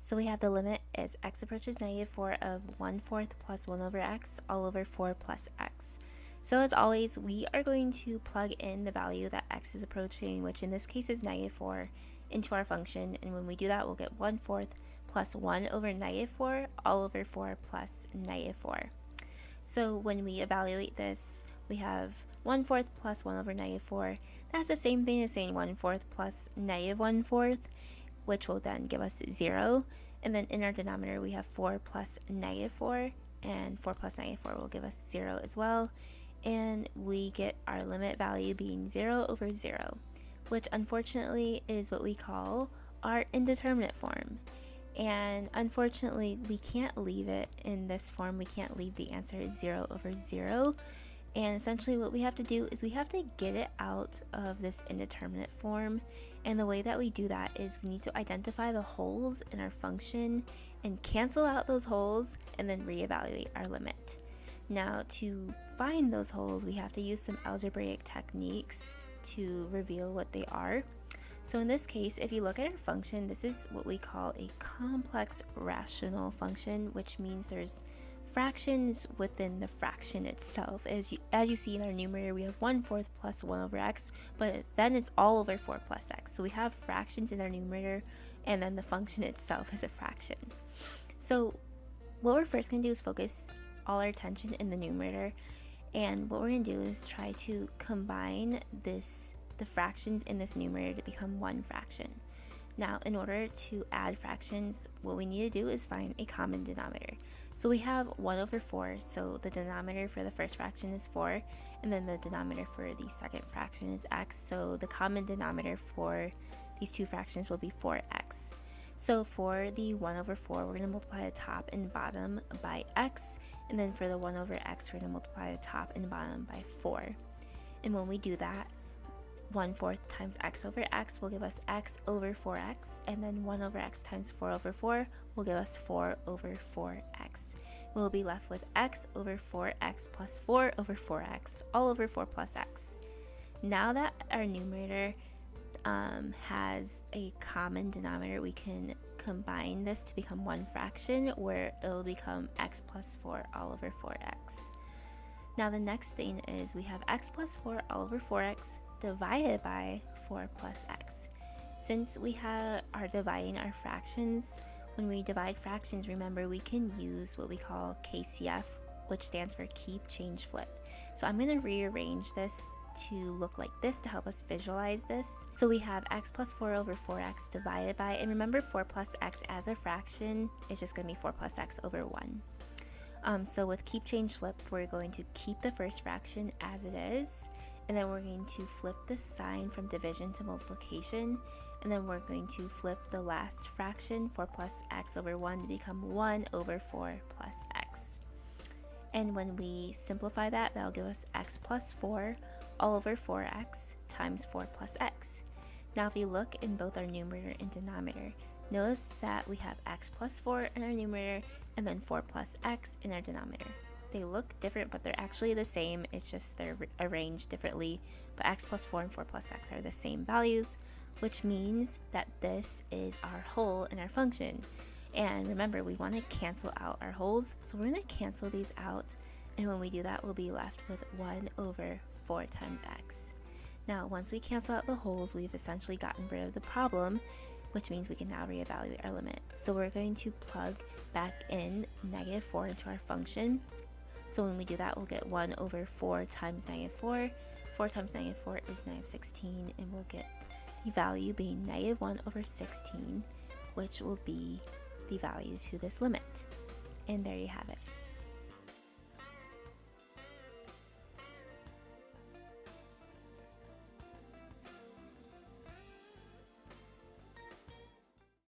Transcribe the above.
So we have the limit as x approaches negative 4 of 1/4 plus 1 over x all over 4 plus x. So as always, we are going to plug in the value that x is approaching, which in this case is negative 4, into our function. And when we do that, we'll get 1/4 plus 1 over negative 4 all over 4 plus negative 4. So when we evaluate this, we have 1/4 plus 1 over negative 4. That's the same thing as saying 1/4 plus negative 1/4, which will then give us 0. And then in our denominator, we have 4 plus negative 4, and 4 plus negative 4 will give us 0 as well. And we get our limit value being 0 over 0, which unfortunately is what we call our indeterminate form. And unfortunately, we can't leave it in this form. We can't leave the answer 0 over 0. And essentially what we have to do is we have to get it out of this indeterminate form. And the way that we do that is we need to identify the holes in our function and cancel out those holes and then reevaluate our limit. Now, to find those holes, we have to use some algebraic techniques to reveal what they are. So in this case, if you look at our function, this is what we call a complex rational function, which means there's fractions within the fraction itself. As you see in our numerator, we have 1/4 plus 1 over x, but then it's all over 4 plus x. So we have fractions in our numerator, and then the function itself is a fraction. So what we're first going to do is focus all our attention in the numerator, and what we're going to do is try to combine the fractions in this numerator to become one fraction. Now, in order to add fractions, what we need to do is find a common denominator. So we have 1 over 4, so the denominator for the first fraction is 4, and then the denominator for the second fraction is x, so the common denominator for these two fractions will be 4x. So for the 1 over 4, we're going to multiply the top and bottom by x, and then for the 1 over x, we're going to multiply the top and bottom by 4. And when we do that, 1/4 times x over x will give us x over 4x, and then 1 over x times 4 over 4 will give us 4 over 4x. We'll be left with x over 4x plus 4 over 4x all over 4 plus x. Now that our numerator has a common denominator, we can combine this to become one fraction where it'll become x plus 4 all over 4x. Now the next thing is we have x plus 4 all over 4x divided by 4 plus x. Since we are dividing our fractions, when we divide fractions, remember we can use what we call KCF, which stands for keep, change, flip. So I'm going to rearrange this to look like this to help us visualize this. So we have x plus 4 over 4x divided by, and remember 4 plus x as a fraction is just going to be 4 plus x over 1. So with keep, change, flip, we're going to keep the first fraction as it is, and then we're going to flip the sign from division to multiplication, and then we're going to flip the last fraction, 4 plus x over 1, to become 1 over 4 plus x. And when we simplify that, that'll give us x plus 4 all over 4x times 4 plus x. Now if you look in both our numerator and denominator, notice that we have x plus 4 in our numerator and then 4 plus x in our denominator. They look different, but they're actually the same. It's just they're arranged differently. But x plus 4 and 4 plus x are the same values, which means that this is our hole in our function. And remember, we want to cancel out our holes, so we're going to cancel these out. And when we do that, we'll be left with 1 over 4 times x. Now, once we cancel out the holes, we've essentially gotten rid of the problem, which means we can now reevaluate our limit. So we're going to plug back in negative 4 into our function. So when we do that, we'll get 1 over 4 times negative 4. 4 times negative 4 is negative 16, and we'll get the value being negative 1 over 16, which will be the value to this limit. And there you have it.